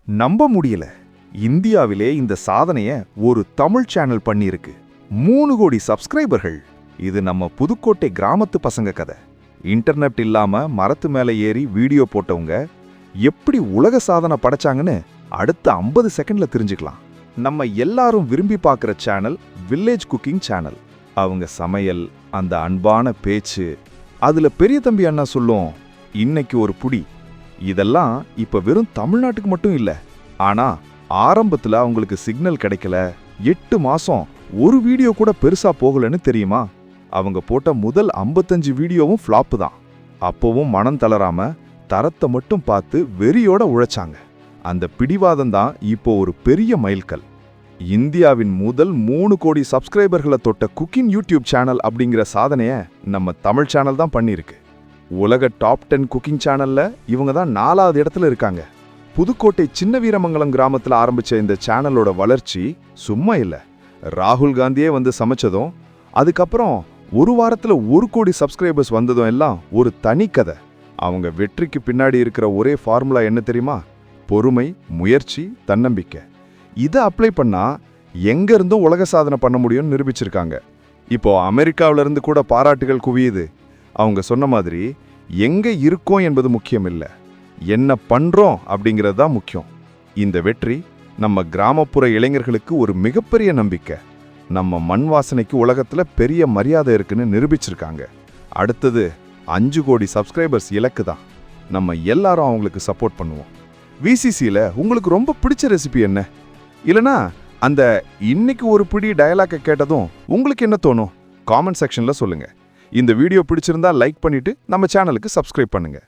நம்ப முடியல. இந்தியாவிலே இந்த சாதனைய ஒரு தமிழ் சேனல் பண்ணியிருக்கு. 3 கோடி சப்ஸ்கிரைபர்கள். இது நம்ம புதுக்கோட்டை கிராமத்து பசங்க கதை. இன்டர்நெட் இல்லாம மரத்து மேல ஏறி வீடியோ போட்டவங்க எப்படி உலக சாதனை படைச்சாங்கன்னு அடுத்த 50 செகண்ட்ல தெரிஞ்சுக்கலாம். நம்ம எல்லாரும் விரும்பி பார்க்குற சேனல் வில்லேஜ் குக்கிங் சேனல். அவங்க சமையல், அந்த அன்பான பேச்சு, அதுல பெரிய தம்பி அண்ணா சொல்லும் இன்னைக்கு ஒரு புடி. இதெல்லாம் இப்ப வெறும் தமிழ்நாட்டுக்கு மட்டும் இல்ல. ஆனா ஆரம்பத்துல அவங்களுக்கு சிக்னல் கிடைக்கல. 8 மாசம் ஒரு வீடியோ கூட பெருசா போகலன்னு தெரியுமா? அவங்க போட்ட முதல் 55 வீடியோவும் ஃப்ளாப்பு தான். அப்பவும் மனம் தளராம தரத்தை மட்டும் பார்த்து வெறியோட உழைச்சாங்க. அந்த பிடிவாதம் தான் இப்போ ஒரு பெரிய மைல்கல். இந்தியாவின் முதல் 3 கோடி சப்ஸ்கிரைபர்களை தொட்ட குக்கிங் யூடியூப் சேனல் அப்படிங்கிற சாதனைய நம்ம தமிழ் சேனல் தான் பண்ணியிருக்கு. உலக டாப் 10 குக்கிங் சேனல்ல இவங்க தான் 4வது இடத்துல இருக்காங்க. புதுக்கோட்டை சின்ன வீரமங்கலம் கிராமத்துல ஆரம்பிச்ச இந்த சேனலோட வளர்ச்சி சும்மா இல்ல. ராகுல் காந்தியே வந்து சமைச்சதும், அதுக்கப்புறம் ஒரு வாரத்துல 1 கோடி சப்ஸ்கிரைபர்ஸ் வந்ததும் எல்லாம் ஒரு தனி கதை. அவங்க வெற்றிக்கு பின்னாடி இருக்கிற ஒரே ஃபார்முலா என்ன தெரியுமா? பொறுமை, முயற்சி, தன்னம்பிக்கை. இதை அப்ளை பண்ணா எங்க இருந்தும் உலக சாதனை பண்ண முடியும்னு நிரூபிச்சிருக்காங்க. இப்போ அமெரிக்காவில இருந்து கூட பாராட்டுகள் குவியுது. அவங்க சொன்ன மாதிரி எங்க இருக்கோம் என்பது முக்கியம் இல்ல, என்ன பண்றோம் அப்படிங்கிறது தான் முக்கியம். இந்த வெற்றி நம்ம கிராமப்புற இளைஞர்களுக்கு ஒரு மிகப்பெரிய நம்பிக்கை. நம்ம மண் வாசனைக்கு உலகத்துல பெரிய மரியாதை இருக்குன்னு நிரூபிச்சிருக்காங்க. அடுத்தது 5 கோடி சப்ஸ்கிரைபர்ஸ் இலக்கு தான். நம்ம எல்லாரும் அவங்களுக்கு சப்போர்ட் பண்ணுவோம். விசிசியில உங்களுக்கு ரொம்ப பிடிச்ச ரெசிபி என்ன? இல்லனா அந்த இன்னைக்கு ஒரு பிடி டயலாக்கை கேட்டதும் உங்களுக்கு என்ன தோணும்? காமெண்ட் செக்ஷன்ல சொல்லுங்க. இந்த வீடியோ பிடிச்சிருந்தா லைக் பண்ணிட்டு நம்ம சேனலுக்கு சப்ஸ்கிரைப் பண்ணுங்க.